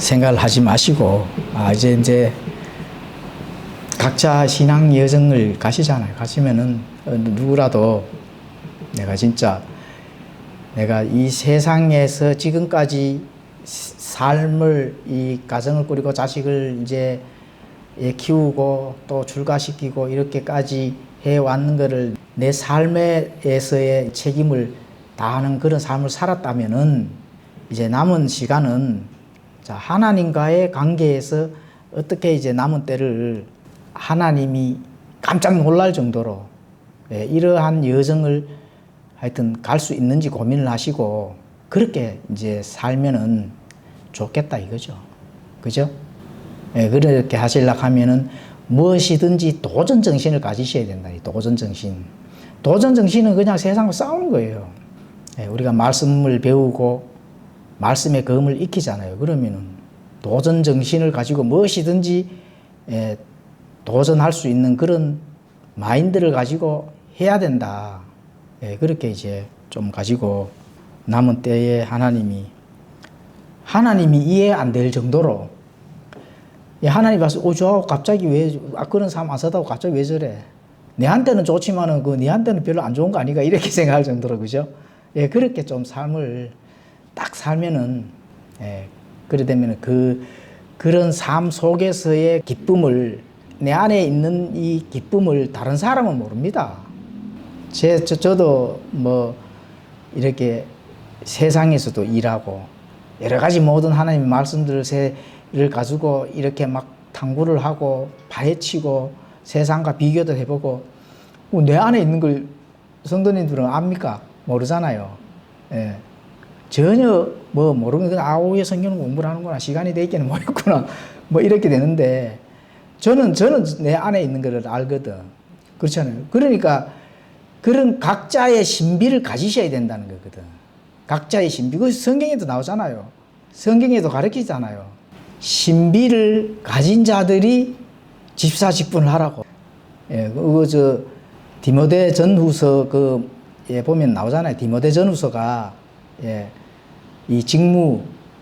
생각을 하지 마시고, 이제 각자 신앙 여정을 가시잖아요. 가시면은 누구라도 내가 이 세상에서 지금까지 삶을, 이 가정을 꾸리고 자식을 이제 키우고 또 출가시키고 이렇게까지 해왔는 거를 내 삶에서의 책임을 다하는 그런 삶을 살았다면은 이제 남은 시간은 하나님과의 관계에서 어떻게 이제 남은 때를 하나님이 깜짝 놀랄 정도로 이러한 여정을 하여튼 갈 수 있는지 고민을 하시고 그렇게 이제 살면은 좋겠다 이거죠. 그죠? 그렇게 하시려고 하면은 무엇이든지 도전 정신을 가지셔야 된다. 이 도전 정신. 도전 정신은 그냥 세상과 싸우는 거예요. 우리가 말씀을 배우고 말씀의 검을 익히잖아요. 그러면은 도전 정신을 가지고 무엇이든지 도전할 수 있는 그런 마인드를 가지고 해야 된다. 그렇게 이제 좀 가지고 남은 때에 하나님이 이해 안 될 정도로 하나님 봐서 저 갑자기 왜 그런 삶 안 사다고 갑자기 왜 저래? 내한테는 좋지만은 니한테는 별로 안 좋은 거 아닌가 이렇게 생각할 정도로 그죠? 그렇게 좀 삶을 딱 살면은 그래 되면은 그런 삶 속에서의 기쁨을 내 안에 있는 이 기쁨을 다른 사람은 모릅니다. 저도 뭐 이렇게 세상에서도 일하고 여러 가지 모든 하나님의 말씀들을 가지고 이렇게 막 탐구를 하고 파헤치고 세상과 비교도 해보고 내 안에 있는 걸 성도님들은 압니까? 모르잖아요. 전혀 모르면 그냥 오후에 성경 공부를 하는구나, 시간이 돼 있기는 뭐였구나 이렇게 되는데 저는 내 안에 있는 걸 알거든. 그렇잖아요. 그러니까 그런 각자의 신비를 가지셔야 된다는 거거든. 각자의 신비. 그 성경에도 나오잖아요. 성경에도 가르치잖아요. 신비를 가진 자들이 집사직분을 하라고. 디모데 전후서 보면 나오잖아요. 디모데 전후서가 이 직무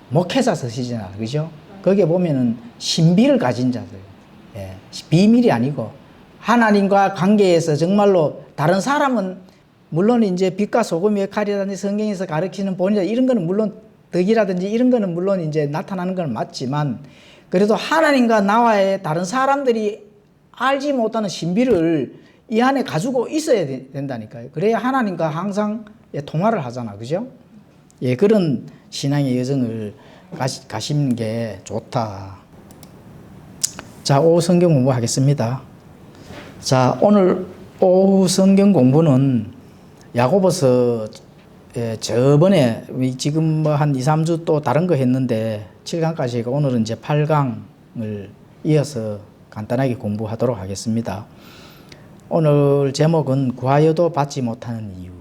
목회자 서시잖아, 그죠? 거기에 보면은 신비를 가진 자들, 비밀이 아니고 하나님과 관계에서 정말로 다른 사람은 물론 이제 빛과 소금의 역할이라든지 성경에서 가르치는 본이라 이런 거는 물론 덕이라든지 이런 거는 물론 이제 나타나는 건 맞지만 그래도 하나님과 나와의 다른 사람들이 알지 못하는 신비를 이 안에 가지고 있어야 된다니까요. 그래야 하나님과 항상 통화를 하잖아, 그죠? 그런 신앙의 여정을 가시는 게 좋다. 자, 오후 성경 공부하겠습니다. 자, 오늘 오후 성경 공부는 야고보서 저번에 지금 한 2, 3주 또 다른 거 했는데 7강까지 했고 오늘은 이제 8강을 이어서 간단하게 공부하도록 하겠습니다. 오늘 제목은 구하여도 받지 못하는 이유.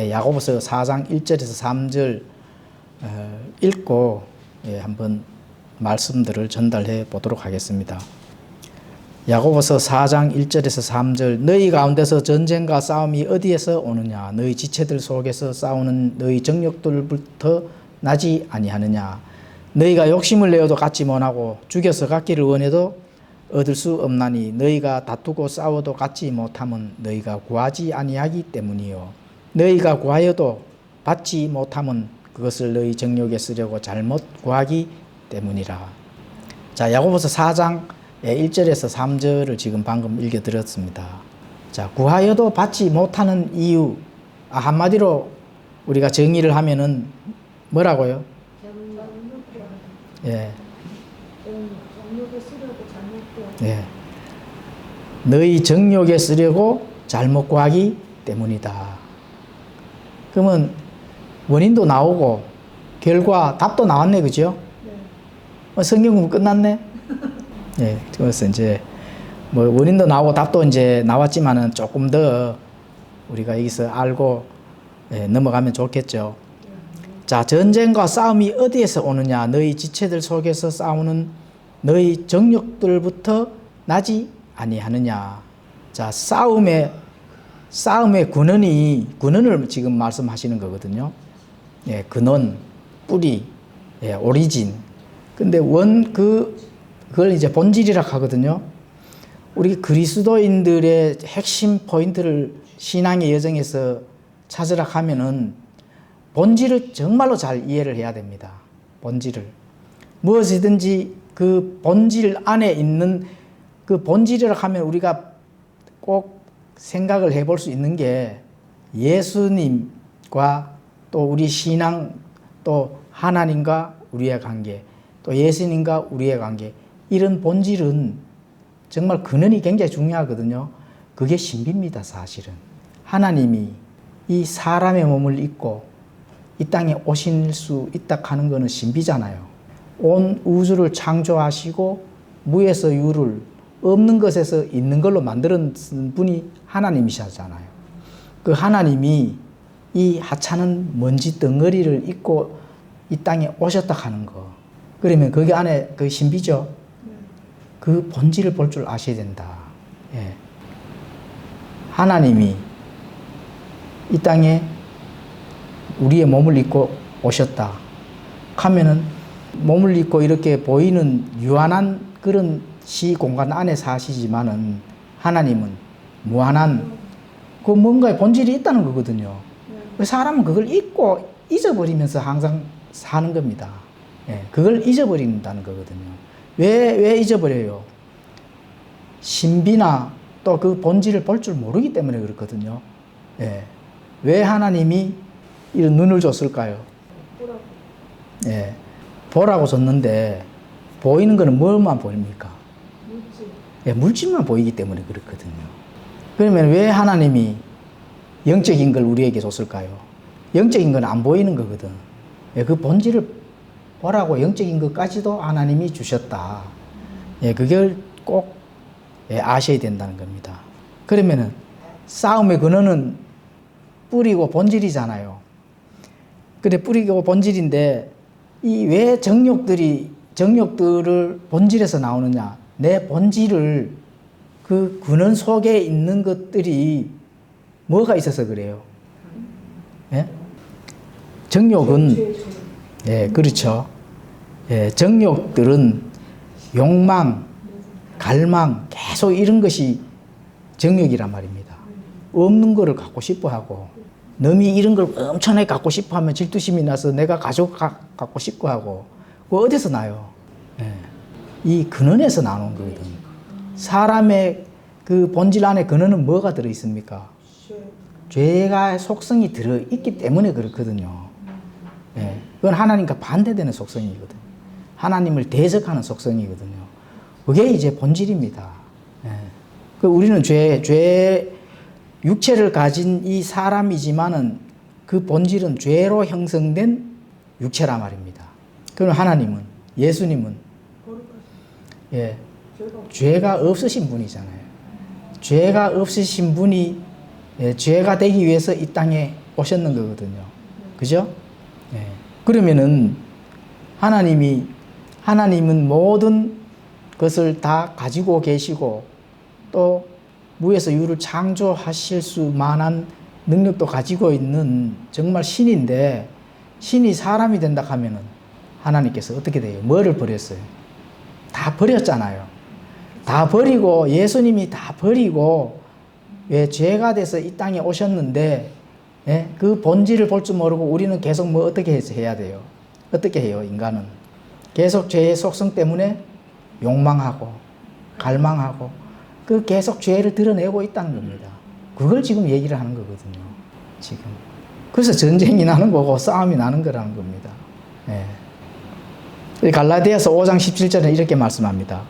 야고보서 4장 1절에서 3절 읽고 한번 말씀들을 전달해 보도록 하겠습니다. 야고보서 4장 1절에서 3절 너희 가운데서 전쟁과 싸움이 어디에서 오느냐 너희 지체들 속에서 싸우는 너희 정욕들부터 나지 아니하느냐 너희가 욕심을 내어도 갖지 못하고 죽여서 갖기를 원해도 얻을 수 없나니 너희가 다투고 싸워도 갖지 못함은 너희가 구하지 아니하기 때문이요 너희가 구하여도 받지 못함은 그것을 너희 정욕에 쓰려고 잘못 구하기 때문이라. 자, 야고보서 4장 1절에서 3절을 지금 방금 읽어드렸습니다. 자, 구하여도 받지 못하는 이유. 한마디로 우리가 정의를 하면은 뭐라고요? 너희 정욕에 쓰려고 잘못 구하기 때문이다. 그러면 원인도 나오고 결과 답도 나왔네, 그죠? 성경 공부 끝났네. 그래서 이제 원인도 나오고 답도 이제 나왔지만은 조금 더 우리가 여기서 알고 넘어가면 좋겠죠. 자, 전쟁과 싸움이 어디에서 오느냐? 너희 지체들 속에서 싸우는 너희 정욕들부터 나지 아니하느냐? 자, 싸움의 근원을 지금 말씀하시는 거거든요. 근원, 뿌리, 오리진. 근데 그걸 이제 본질이라 하거든요. 우리 그리스도인들의 핵심 포인트를 신앙의 여정에서 찾으라 하면은 본질을 정말로 잘 이해를 해야 됩니다. 본질을. 무엇이든지 그 본질 안에 있는 그 본질이라 하면 우리가 꼭 생각을 해볼 수 있는 게 예수님과 또 우리 신앙 또 하나님과 우리의 관계 또 예수님과 우리의 관계 이런 본질은 정말 근원이 굉장히 중요하거든요. 그게 신비입니다. 사실은. 하나님이 이 사람의 몸을 입고 이 땅에 오실 수 있다 하는 것은 신비잖아요. 온 우주를 창조하시고 무에서 유를 없는 것에서 있는 걸로 만드는 분이 하나님이시잖아요. 그 하나님이 이 하찮은 먼지 덩어리를 입고 이 땅에 오셨다 하는 거. 그러면 거기 안에 그 신비죠. 그 본질을 볼 줄 아셔야 된다. 예. 하나님이 이 땅에 우리의 몸을 입고 오셨다 하면은 몸을 입고 이렇게 보이는 유한한 그런 시공간 안에 사시지만은 하나님은 무한한 그 뭔가의 본질이 있다는 거거든요. 사람은 그걸 잊고 잊어버리면서 항상 사는 겁니다. 예, 그걸 잊어버린다는 거거든요. 왜 잊어버려요? 신비나 또 그 본질을 볼 줄 모르기 때문에 그렇거든요. 예. 왜 하나님이 이런 눈을 줬을까요? 예. 보라고 줬는데 보이는 거는 뭐만 보입니까? 물질. 예, 물질만 보이기 때문에 그렇거든요. 그러면 왜 하나님이 영적인 걸 우리에게 줬을까요? 영적인 건 안 보이는 거거든. 예, 그 본질을 보라고 영적인 것까지도 하나님이 주셨다. 예, 그걸 꼭 아셔야 된다는 겁니다. 그러면은 싸움의 근원은 뿌리고 본질이잖아요. 그래, 뿌리고 본질인데 이 왜 정욕들을 본질에서 나오느냐? 내 본질을 그 근원 속에 있는 것들이 뭐가 있어서 그래요? 예? 정욕은 예, 그렇죠. 예, 정욕들은 욕망, 갈망, 계속 이런 것이 정욕이란 말입니다. 없는 거를 갖고 싶어 하고, 남이 이런 걸 엄청나게 갖고 싶어 하면 질투심이 나서 내가 갖고 싶어 하고, 그거 어디서 나요? 예, 이 근원에서 나오는 거거든요. 사람의 그 본질 안에 근원은 뭐가 들어있습니까? 죄가 속성이 들어있기 때문에 그렇거든요. 예, 그건 하나님과 반대되는 속성이거든요. 하나님을 대적하는 속성이거든요. 그게 이제 본질입니다. 예. 그 우리는 육체를 가진 이 사람이지만은 그 본질은 죄로 형성된 육체란 말입니다. 그럼 하나님은, 예수님은, 예, 죄가 없으신 분이잖아요. 죄가 없으신 분이 죄가 되기 위해서 이 땅에 오셨는 거거든요. 그죠? 예. 그러면은 하나님은 모든 것을 다 가지고 계시고 또 무에서 유를 창조하실 수 만한 능력도 가지고 있는 정말 신인데 신이 사람이 된다 하면은 하나님께서 어떻게 돼요? 뭐를 버렸어요? 다 버렸잖아요. 다 버리고 예수님이 다 버리고 왜 죄가 돼서 이 땅에 오셨는데 예? 그 본질을 볼 줄 모르고 우리는 계속 뭐 어떻게 해야 돼요? 어떻게 해요? 인간은 계속 죄의 속성 때문에 욕망하고 갈망하고 그 계속 죄를 드러내고 있다는 겁니다. 그걸 지금 얘기를 하는 거거든요. 지금. 그래서 전쟁이 나는 거고 싸움이 나는 거라는 겁니다. 예. 갈라디아서 5장 17절에 이렇게 말씀합니다.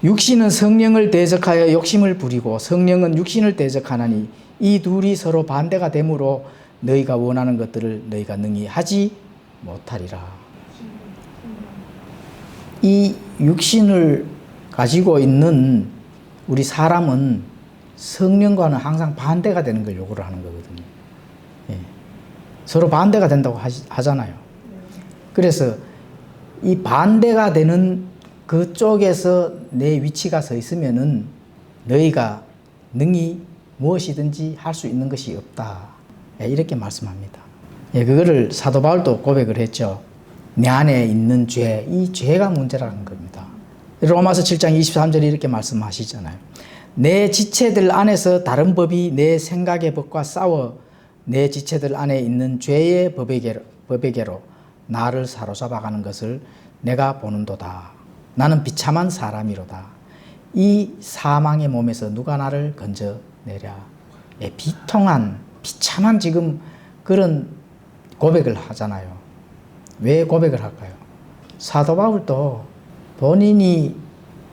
육신은 성령을 대적하여 욕심을 부리고 성령은 육신을 대적하나니 이 둘이 서로 반대가 되므로 너희가 원하는 것들을 너희가 능히 하지 못하리라. 이 육신을 가지고 있는 우리 사람은 성령과는 항상 반대가 되는 걸 요구를 하는 거거든요. 예. 서로 반대가 된다고 하잖아요. 그래서 이 반대가 되는 그쪽에서 내 위치가 서 있으면은 너희가 능히 무엇이든지 할 수 있는 것이 없다. 예, 이렇게 말씀합니다. 예, 그거를 사도 바울도 고백을 했죠. 내 안에 있는 죄, 이 죄가 문제라는 겁니다. 로마서 7장 23절에 이렇게 말씀하시잖아요. 내 지체들 안에서 다른 법이 내 생각의 법과 싸워 내 지체들 안에 있는 죄의 법에게로 나를 사로잡아가는 것을 내가 보는도다. 나는 비참한 사람이로다. 이 사망의 몸에서 누가 나를 건져내랴. 예, 비참한 지금 그런 고백을 하잖아요. 왜 고백을 할까요? 사도 바울도 본인이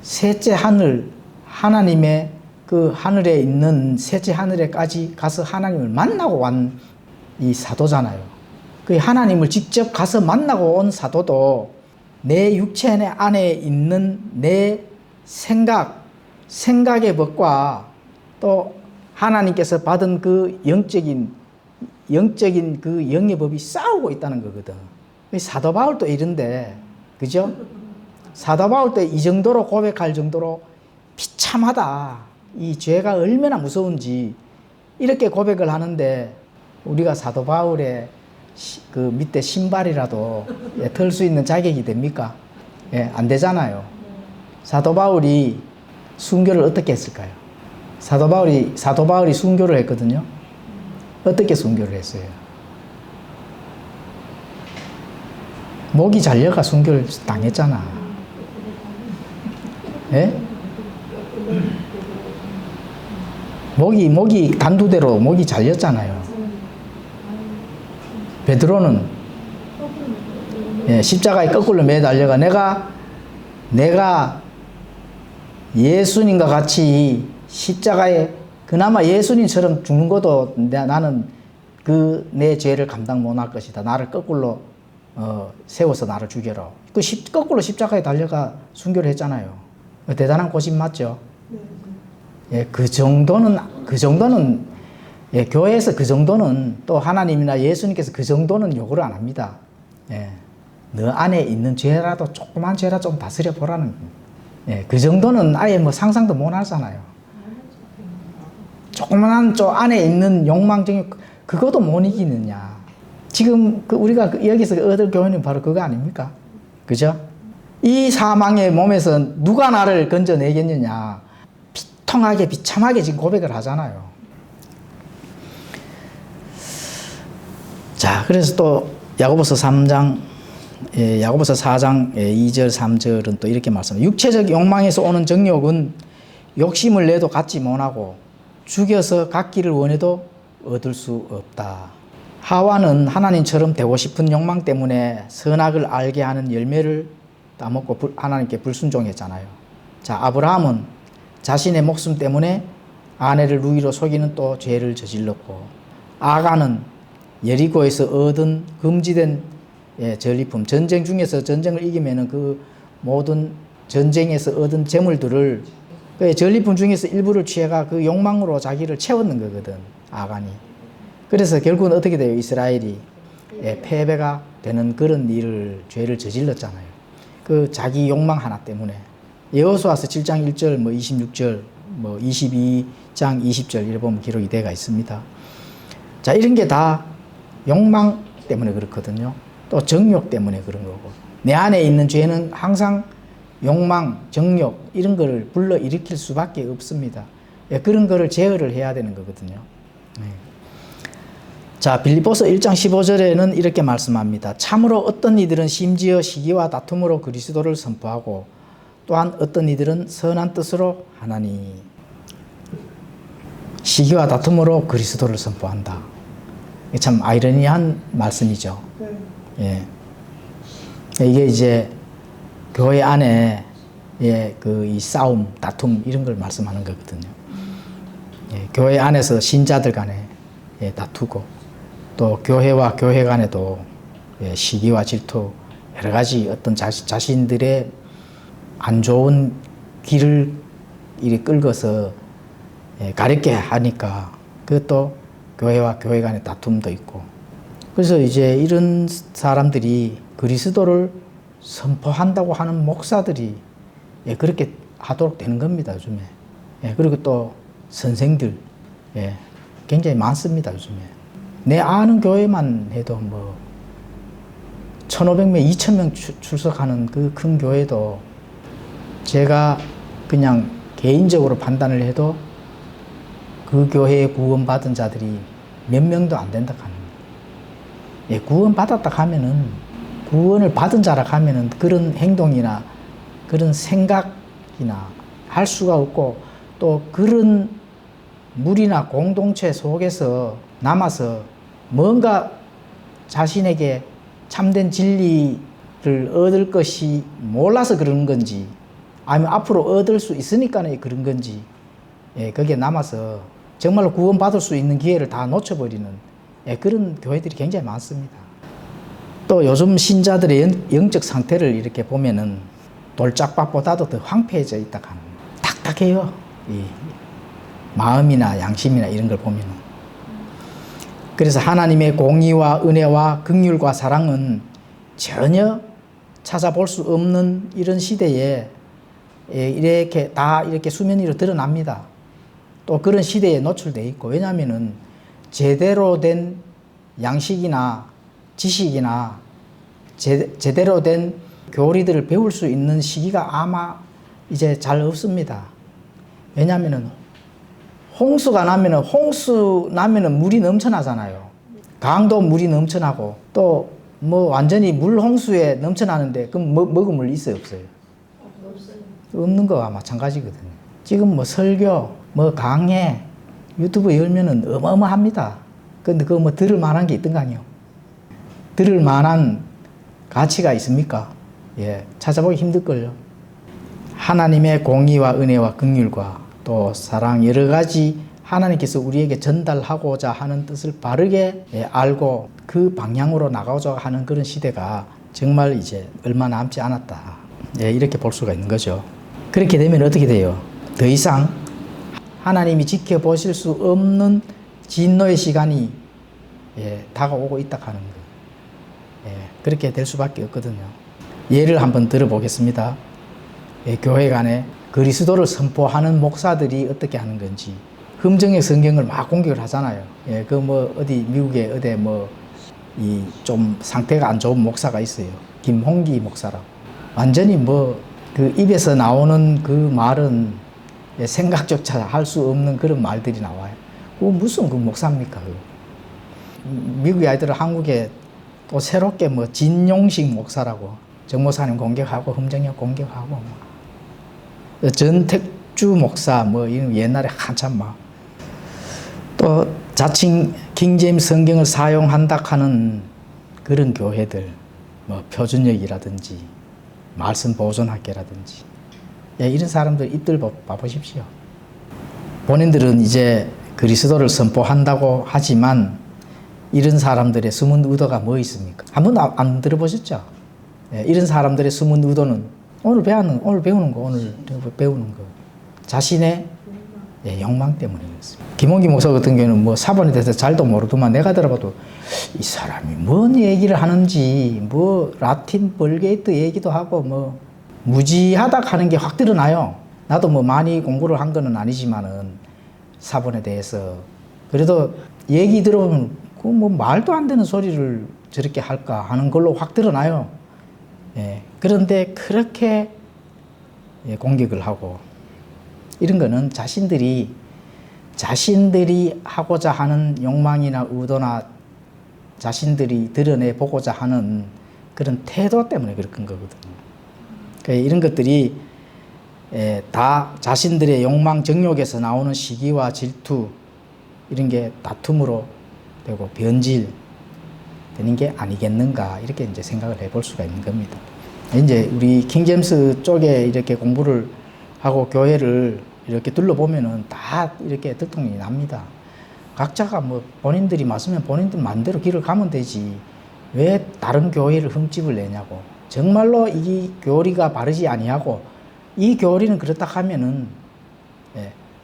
셋째 하늘, 하나님의 그 하늘에 있는 셋째 하늘에까지 가서 하나님을 만나고 온 이 사도잖아요. 그 하나님을 직접 가서 만나고 온 사도도 내 육체 안에 있는 내 생각의 법과 또 하나님께서 받은 그 영적인 그 영의 법이 싸우고 있다는 거거든. 사도 바울도 이런데, 그죠? 사도 바울도 이 정도로 고백할 정도로 비참하다. 이 죄가 얼마나 무서운지 이렇게 고백을 하는데 우리가 사도 바울의 그 밑에 신발이라도 털 수 있는 자격이 됩니까? 예, 안 되잖아요. 사도 바울이 순교를 어떻게 했을까요? 사도 바울이 순교를 했거든요. 어떻게 순교를 했어요? 목이 잘려가 순교를 당했잖아. 예? 목이 단두대로 목이 잘렸잖아요. 베드로는 십자가에 거꾸로 매달려가 내가 예수님과 같이 십자가에 그나마 예수님처럼 죽는 것도 나는 그 내 죄를 감당 못할 것이다. 나를 거꾸로 세워서 나를 죽여라. 거꾸로 십자가에 달려가 순교를 했잖아요. 대단한 고집 맞죠? 예, 그 정도는 예, 교회에서 그 정도는 또 하나님이나 예수님께서 그 정도는 요구를 안 합니다. 예, 너 안에 있는 죄라도 조그만 죄라 좀 다스려 보라는. 예, 그 정도는 아예 뭐 상상도 못 하잖아요. 조그만한 저 안에 있는 욕망적인 그것도 못 이기느냐. 지금 우리가 여기서 얻을 교훈은 바로 그거 아닙니까? 그죠? 이 사망의 몸에서 누가 나를 건져내겠느냐. 비참하게 지금 고백을 하잖아요. 자, 그래서 또 야고보서 4장 2절 3절은 또 이렇게 말씀합니다. 육체적 욕망에서 오는 정욕은 욕심을 내도 갖지 못하고 죽여서 갖기를 원해도 얻을 수 없다. 하와는 하나님처럼 되고 싶은 욕망 때문에 선악을 알게 하는 열매를 따먹고 하나님께 불순종했잖아요. 자, 아브라함은 자신의 목숨 때문에 아내를 루이로 속이는 또 죄를 저질렀고, 아간은 여리고에서 얻은 금지된 전리품, 전쟁 중에서 전쟁을 이기면은 그 모든 전쟁에서 얻은 재물들을 그 전리품 중에서 일부를 취해가 그 욕망으로 자기를 채웠는 거거든, 아간이. 그래서 결국은 어떻게 돼요? 이스라엘이 패배가 되는 그런 죄를 저질렀잖아요. 그 자기 욕망 하나 때문에. 여호수아서 7장 1절, 26절, 22장 20절 이래 보면 기록이 되어 있습니다. 자, 이런 게 다 욕망 때문에 그렇거든요. 또 정욕 때문에 그런 거고. 내 안에 있는 죄는 항상 욕망, 정욕 이런 거를 불러일으킬 수밖에 없습니다. 그런 거를 제어를 해야 되는 거거든요. 자, 빌립보서 1장 15절에는 이렇게 말씀합니다. 참으로 어떤 이들은 심지어 시기와 다툼으로 그리스도를 선포하고 또한 어떤 이들은 선한 뜻으로 하나니. 시기와 다툼으로 그리스도를 선포한다. 참 아이러니한 말씀이죠. 예. 이게 이제 교회 안에 이 싸움, 다툼 이런 걸 말씀하는 거거든요. 예, 교회 안에서 신자들 간에 다투고 또 교회와 교회 간에도 시기와 질투 여러 가지 어떤 자신들의 안 좋은 길을 이리 끌고서 가렵게 하니까 그것도 교회와 교회 간의 다툼도 있고. 그래서 이제 이런 사람들이 그리스도를 선포한다고 하는 목사들이 그렇게 하도록 되는 겁니다, 요즘에. 그리고 또 선생들 굉장히 많습니다, 요즘에. 내 아는 교회만 해도 1,500명, 2,000명 출석하는 그 큰 교회도 제가 그냥 개인적으로 판단을 해도 그 교회에 구원받은 자들이 몇 명도 안 된다 하는 거예요. 예, 구원받았다 하면은, 구원을 받은 자라 하면은 그런 행동이나 그런 생각이나 할 수가 없고, 또 그런 무리나 공동체 속에서 남아서 뭔가 자신에게 참된 진리를 얻을 것이 몰라서 그런 건지, 아니면 앞으로 얻을 수 있으니까 그런 건지, 예, 거기에 남아서 정말로 구원받을 수 있는 기회를 다 놓쳐버리는, 예, 그런 교회들이 굉장히 많습니다. 또 요즘 신자들의 영적 상태를 이렇게 보면은 돌짝밭보다도 더 황폐해져 있다 하는, 딱딱해요. 이 마음이나 양심이나 이런 걸 보면은. 그래서 하나님의 공의와 은혜와 긍휼과 사랑은 전혀 찾아볼 수 없는 이런 시대에 이렇게 다 이렇게 수면 위로 드러납니다. 또 그런 시대에 노출되어 있고, 왜냐하면은 제대로 된 양식이나 지식이나 제대로 된 교리들을 배울 수 있는 시기가 아마 이제 잘 없습니다. 왜냐하면은 홍수 나면은 물이 넘쳐나잖아요. 강도 물이 넘쳐나고, 또 뭐 완전히 물 홍수에 넘쳐나는데 그럼 먹을 물 있어요, 없어요? 없는 거와 마찬가지거든요. 지금 뭐 설교, 뭐 강해, 유튜브 열면은 어마어마합니다. 근데 그거 뭐 들을 만한 게 있던가요? 들을 만한 가치가 있습니까? 예, 찾아보기 힘들걸요. 하나님의 공의와 은혜와 긍휼과 또 사랑, 여러 가지 하나님께서 우리에게 전달하고자 하는 뜻을 바르게 알고 그 방향으로 나가고자 하는 그런 시대가 정말 이제 얼마 남지 않았다. 예, 이렇게 볼 수가 있는 거죠. 그렇게 되면 어떻게 돼요? 더 이상 하나님이 지켜보실 수 없는 진노의 시간이 다가오고 있다 하는 거예요. 그렇게 될 수밖에 없거든요. 예를 한번 들어보겠습니다. 교회 간에 그리스도를 선포하는 목사들이 어떻게 하는 건지, 흠정의 성경을 막 공격을 하잖아요. 그 뭐 어디 미국에 어디 뭐 이 좀 상태가 안 좋은 목사가 있어요. 김홍기 목사라고. 완전히 뭐 그 입에서 나오는 그 말은 생각조차 할 수 없는 그런 말들이 나와요. 무슨 그 목사입니까? 미국의 아이들은 한국에 또 새롭게 뭐 진용식 목사라고 정 목사님 공격하고 흠정역 공격하고 뭐 전택주 목사 뭐 이런 옛날에 한참 막 또 자칭 킹제임스 성경을 사용한다 하는 그런 교회들, 뭐 표준역이라든지 말씀 보존학교라든지, 이런 사람들 입들 봐보십시오. 본인들은 이제 그리스도를 선포한다고 하지만 이런 사람들의 숨은 의도가 뭐 있습니까? 한 번도 안 들어보셨죠? 이런 사람들의 숨은 의도는 오늘 배우는 거, 자신의 욕망 때문이었습니다. 김홍기 목사 같은 경우는 뭐 사본에 대해서 잘도 모르더만 내가 들어봐도 이 사람이 뭔 얘기를 하는지, 뭐 라틴 벌게이트 얘기도 하고 뭐 무지하다 하는 게 확 드러나요. 나도 뭐 많이 공부를 한 거는 아니지만은 사본에 대해서 그래도 얘기 들어보면 그 뭐 말도 안 되는 소리를 저렇게 할까 하는 걸로 확 드러나요. 그런데 그렇게 공격을 하고, 이런 거는 자신들이 하고자 하는 욕망이나 의도나 자신들이 드러내 보고자 하는 그런 태도 때문에 그런 거거든요. 그러니까 이런 것들이 다 자신들의 욕망 정욕에서 나오는 시기와 질투, 이런 게 다툼으로 되고 변질 되는 게 아니겠는가, 이렇게 이제 생각을 해볼 수가 있는 겁니다. 이제 우리 킹제임스 쪽에 이렇게 공부를 하고 교회를 이렇게 둘러보면은 다 이렇게 들통이 납니다. 각자가 뭐 본인들이 맞으면 본인들 마음대로 길을 가면 되지, 왜 다른 교회를 흠집을 내냐고. 정말로 이 교리가 바르지 아니하고 이 교리는 그렇다 하면은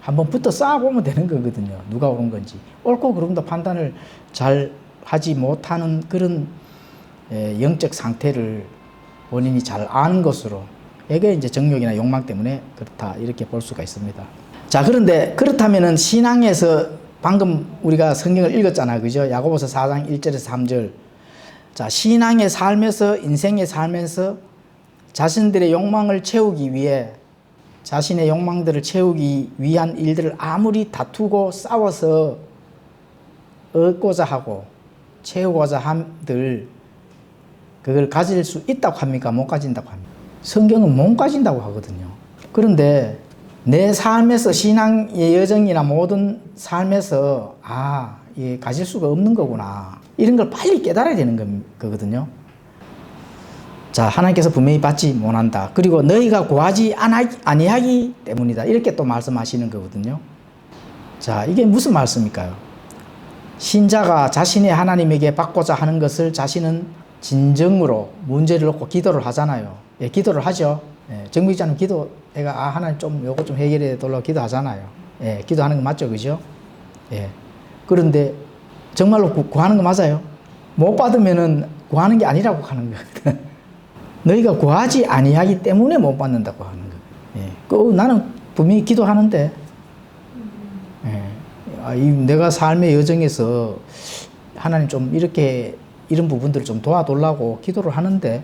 한번 붙어 쌓아보면 되는 거거든요. 누가 온 건지. 옳고 그름도 판단을 잘 하지 못하는 그런 영적 상태를 본인이 잘 아는 것으로, 이게 이제 정욕이나 욕망 때문에 그렇다, 이렇게 볼 수가 있습니다. 자, 그런데 그렇다면은 신앙에서 방금 우리가 성경을 읽었잖아요. 그죠? 야고보서 4장 1절에서 3절. 자, 신앙의 삶에서, 인생의 삶에서 자신들의 욕망을 채우기 위해, 자신의 욕망들을 채우기 위한 일들을 아무리 다투고 싸워서 얻고자 하고 채우고자 함들, 그걸 가질 수 있다고 합니까? 못 가진다고 합니까? 성경은 못 가진다고 하거든요. 그런데 내 삶에서, 신앙의 여정이나 모든 삶에서 예, 가질 수가 없는 거구나, 이런 걸 빨리 깨달아야 되는 거거든요. 자, 하나님께서 분명히 받지 못한다. 그리고 너희가 구하지 아니하기 때문이다. 이렇게 또 말씀하시는 거거든요. 자, 이게 무슨 말씀일까요? 신자가 자신이 하나님에게 받고자 하는 것을 자신은 진정으로 문제를 놓고 기도를 하잖아요. 예, 기도를 하죠. 예, 정비자는 기도, 내가 하나님 좀 요거 좀 해결해 달라고 기도하잖아요. 예, 기도하는 거 맞죠, 그죠? 예. 그런데 정말로 구하는 거 맞아요? 못 받으면은 구하는 게 아니라고 하는 거거든. 너희가 구하지 아니하기 때문에 못 받는다고 하는 거예요. 예. 나는 분명히 기도하는데, 예. 내가 삶의 여정에서 하나님 좀 이런 부분들을 좀 도와달라고 기도를 하는데,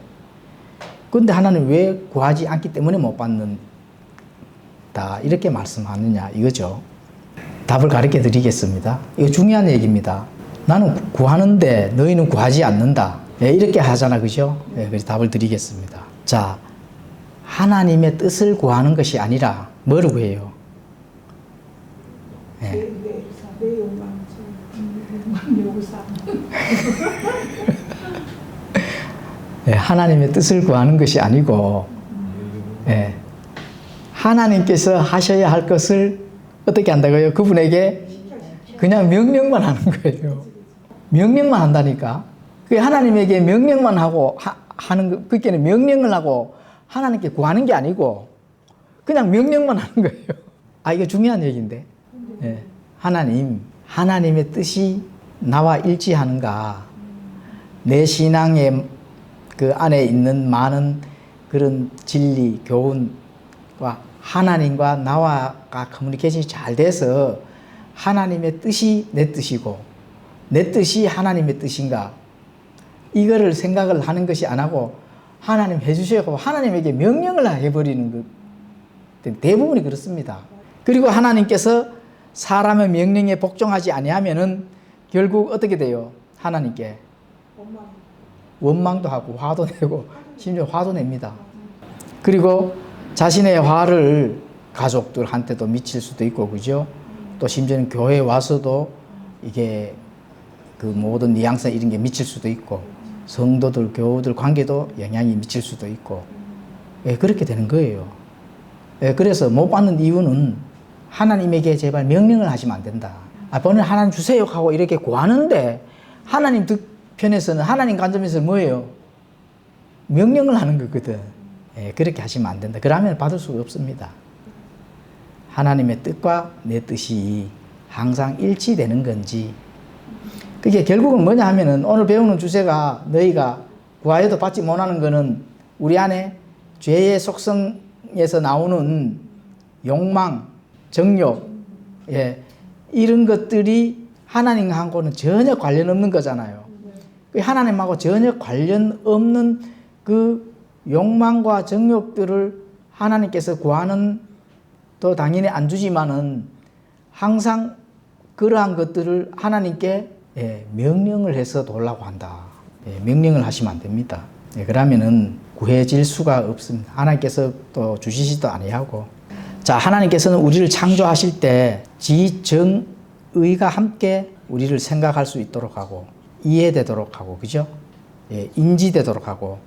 근데 하나님 왜 구하지 않기 때문에 못 받는다, 이렇게 말씀하느냐 이거죠. 답을 가르쳐 드리겠습니다. 이거 중요한 얘기입니다. 나는 구하는데 너희는 구하지 않는다. 예, 이렇게 하잖아, 그죠? 예, 그래서 답을 드리겠습니다. 자, 하나님의 뜻을 구하는 것이 아니라 뭐를 구해요? 예. 예, 하나님의 뜻을 구하는 것이 아니고, 예, 하나님께서 하셔야 할 것을 어떻게 한다고요? 그분에게 그냥 명령만 하는 거예요. 명령만 한다니까. 그 하나님에게 명령만 하고 하는 거, 그게는 명령을 하고 하나님께 구하는 게 아니고 그냥 명령만 하는 거예요. 이거 중요한 얘기인데. 예. 하나님의 뜻이 나와 일치하는가? 내 신앙의 그 안에 있는 많은 그런 진리, 교훈과 하나님과 나와가 커뮤니케이션이 잘 돼서 하나님의 뜻이 내 뜻이고 내 뜻이 하나님의 뜻인가, 이거를 생각을 하는 것이 안 하고 하나님 해주셔고 하나님에게 명령을 해버리는 것, 대부분이 그렇습니다. 그리고 하나님께서 사람의 명령에 복종하지 아니하면은 결국 어떻게 돼요? 하나님께 원망도 하고 화도 내고 심지어 화도 냅니다. 그리고 자신의 화를 가족들한테도 미칠 수도 있고, 그죠? 또 심지어는 교회에 와서도 이게 그 모든 뉘앙스 이런 게 미칠 수도 있고, 성도들, 교우들 관계도 영향이 미칠 수도 있고, 예, 그렇게 되는 거예요. 예, 그래서 못 받는 이유는 하나님에게 제발 명령을 하시면 안 된다. 번을 하나님 주세요 하고 이렇게 구하는데 하나님 편에서는, 하나님 관점에서는 뭐예요? 명령을 하는 거거든. 예, 그렇게 하시면 안 된다. 그러면 받을 수가 없습니다. 하나님의 뜻과 내 뜻이 항상 일치되는 건지, 그게 결국은 뭐냐 하면은 오늘 배우는 주제가 너희가 구하여도 받지 못하는 거는 우리 안에 죄의 속성에서 나오는 욕망, 정욕, 예, 이런 것들이 하나님하고는 전혀 관련 없는 거잖아요. 하나님하고 전혀 관련 없는 그 욕망과 정욕들을 하나님께서 구하는 또 당연히 안 주지만은 항상 그러한 것들을 하나님께, 예, 명령을 해서 달라고 한다. 예, 명령을 하시면 안 됩니다. 예, 그러면은 구해질 수가 없습니다. 하나님께서 또 주시지도 아니하고. 자, 하나님께서는 우리를 창조하실 때 지정의가 함께 우리를 생각할 수 있도록 하고 이해되도록 하고, 그죠? 예, 인지되도록 하고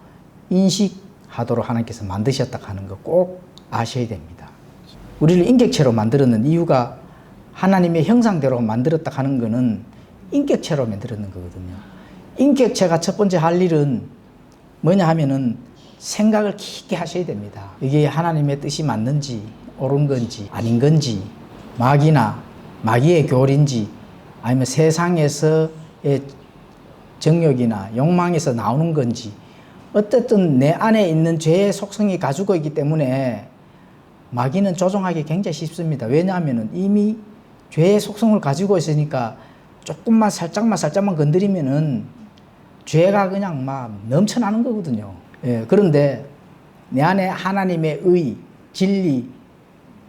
인식하도록 하나님께서 만드셨다 하는 거 꼭 아셔야 됩니다. 우리를 인격체로 만들었는 이유가 하나님의 형상대로 만들었다 하는 거는 인격체로 만들었는 거거든요. 인격체가 첫 번째 할 일은 뭐냐 하면은 생각을 깊게 하셔야 됩니다. 이게 하나님의 뜻이 맞는지 옳은 건지 아닌 건지, 마귀의 교리인지 아니면 세상에서의 정욕이나 욕망에서 나오는 건지, 어쨌든 내 안에 있는 죄의 속성이 가지고 있기 때문에 마귀는 조종하기 굉장히 쉽습니다. 왜냐하면 이미 죄의 속성을 가지고 있으니까 조금만 살짝만 건드리면은 죄가 그냥 막 넘쳐나는 거거든요. 예, 그런데 내 안에 하나님의 의, 진리,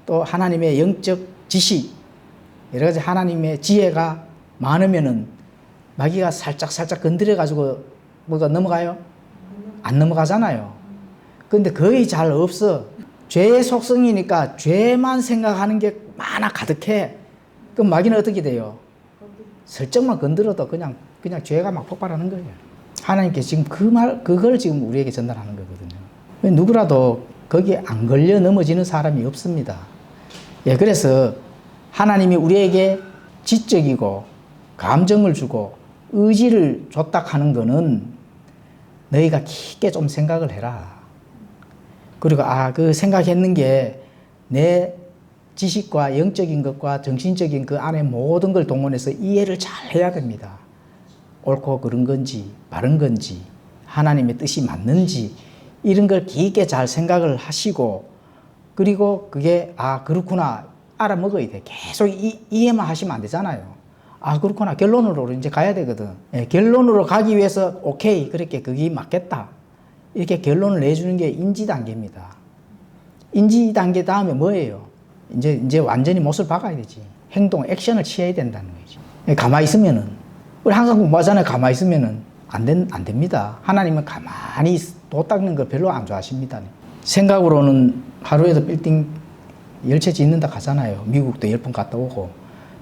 또 하나님의 영적 지식, 여러 가지 하나님의 지혜가 많으면은 마귀가 살짝 건드려가지고 뭐가 넘어가요? 안 넘어가잖아요. 근데 거의 잘 없어. 죄의 속성이니까 죄만 생각하는 게 많아 가득해. 그럼 마귀는 어떻게 돼요? 설정만 건드려도 그냥 죄가 막 폭발하는 거예요. 하나님께 지금 그걸 지금 우리에게 전달하는 거거든요. 누구라도 거기에 안 걸려 넘어지는 사람이 없습니다. 예, 그래서 하나님이 우리에게 지적이고 감정을 주고 의지를 줬다 하는 거는 너희가 깊게 좀 생각을 해라. 그리고 그 생각했는 게 내 지식과 영적인 것과 정신적인 그 안에 모든 걸 동원해서 이해를 잘 해야 됩니다. 옳고 그른 건지 바른 건지 하나님의 뜻이 맞는지 이런 걸 깊게 잘 생각을 하시고 그리고 그게 그렇구나 알아먹어야 돼. 계속 이해만 하시면 안 되잖아요. 그렇구나 결론으로 이제 가야 되거든. 예, 결론으로 가기 위해서 오케이 그렇게 그게 맞겠다 이렇게 결론을 내주는 게 인지 단계입니다. 인지 단계 다음에 뭐예요? 이제 완전히 못을 박아야 되지. 행동, 액션을 취해야 된다는 거지. 가만히 있으면은, 우리 항상 공부하잖아요. 가만히 있으면은 안 됩니다. 하나님은 가만히 도 닦는 걸 별로 안 좋아하십니다. 생각으로는 하루에도 빌딩 10채 짓는다 하잖아요. 미국도 10번 갔다 오고.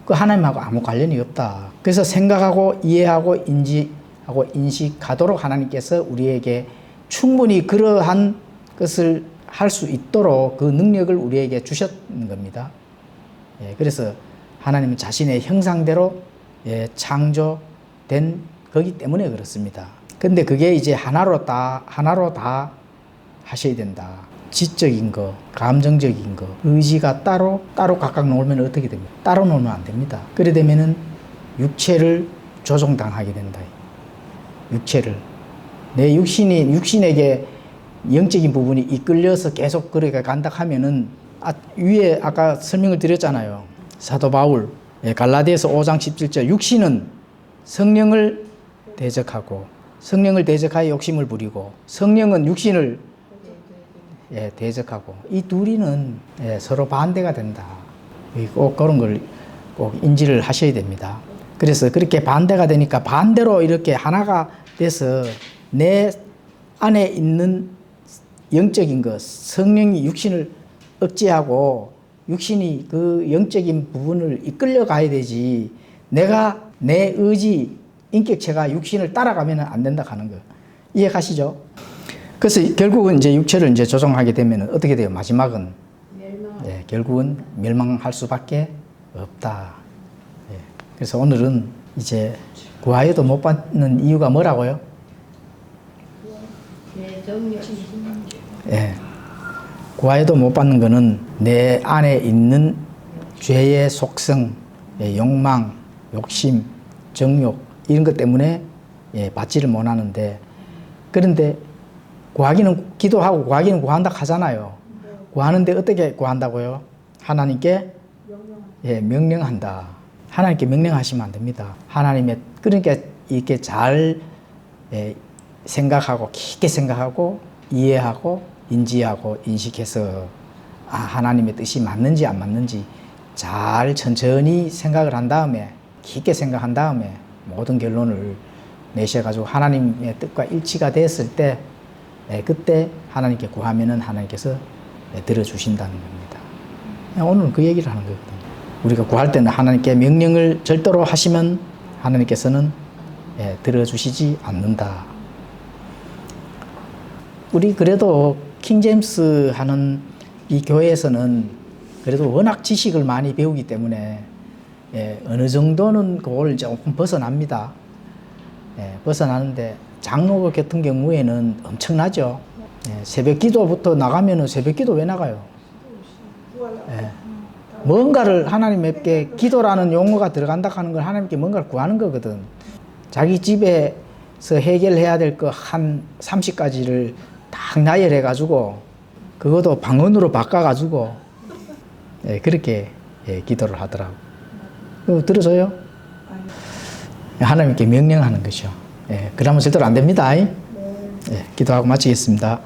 그 하나님하고 아무 관련이 없다. 그래서 생각하고 이해하고 인지하고 인식하도록 하나님께서 우리에게 충분히 그러한 것을 할 수 있도록 그 능력을 우리에게 주셨는 겁니다. 예, 그래서 하나님은 자신의 형상대로 창조된 거기 때문에 그렇습니다. 근데 그게 이제 하나로 다 하셔야 된다. 지적인 거, 감정적인 거, 의지가 따로 각각 놓으면 어떻게 됩니까? 따로 놓으면 안 됩니다. 그래 되면은 육체를 조종당하게 된다. 육체를. 내 육신에게 영적인 부분이 이끌려서 계속 그렇게 간다 하면은 위에 아까 설명을 드렸잖아요. 사도 바울 갈라디아서 5장 17절 육신은 성령을 대적하고 성령을 대적하여 욕심을 부리고 성령은 육신을 대적하고 이 둘이는 서로 반대가 된다. 꼭 그런 걸 꼭 인지를 하셔야 됩니다. 그래서 그렇게 반대가 되니까 반대로 이렇게 하나가 돼서 내 안에 있는 영적인 것, 성령이 육신을 억제하고 육신이 그 영적인 부분을 이끌려 가야 되지 내가 내 의지, 인격체가 육신을 따라가면 안 된다 하는 거. 이해 가시죠? 그래서 결국은 이제 육체를 이제 조종하게 되면 어떻게 돼요? 마지막은 결국은 멸망할 수밖에 없다. 그래서 오늘은 이제 구하여도 못 받는 이유가 뭐라고요? 구하여도 못 받는 거는 내 안에 있는 죄의 속성, 욕망, 욕심, 정욕 이런 것 때문에 받지를 못하는데 그런데 구하기는 기도하고 구하기는 구한다 하잖아요. 구하는데 어떻게 구한다고요? 하나님께 명령한다. 하나님께 명령하시면 안 됩니다. 하나님의 그러니까 이렇게 잘 생각하고 깊게 생각하고 이해하고 인지하고 인식해서 하나님의 뜻이 맞는지 안 맞는지 잘 천천히 생각을 한 다음에 깊게 생각한 다음에 모든 결론을 내셔가지고 하나님의 뜻과 일치가 됐을 때 그때 하나님께 구하면은 하나님께서 들어주신다는 겁니다. 오늘은 그 얘기를 하는 거거든요. 우리가 구할 때는 하나님께 명령을 절대로 하시면 하나님께서는 들어주시지 않는다. 우리 그래도 킹제임스 하는 이 교회에서는 그래도 워낙 지식을 많이 배우기 때문에 어느 정도는 그걸 조금 벗어납니다. 벗어나는데 장로 같은 경우에는 엄청나죠. 새벽 기도부터 나가면은 새벽 기도 왜 나가요? 뭔가를 하나님께 기도라는 용어가 들어간다 하는 걸 하나님께 뭔가를 구하는 거거든. 자기 집에서 해결해야 될 거 한 30가지를 딱 나열해 가지고 그것도 방언으로 바꿔 가지고 그렇게 기도를 하더라고. 들어줘요? 하나님께 명령하는 거죠. 예, 그러면 절대로 안 됩니다. 네. 예, 기도하고 마치겠습니다.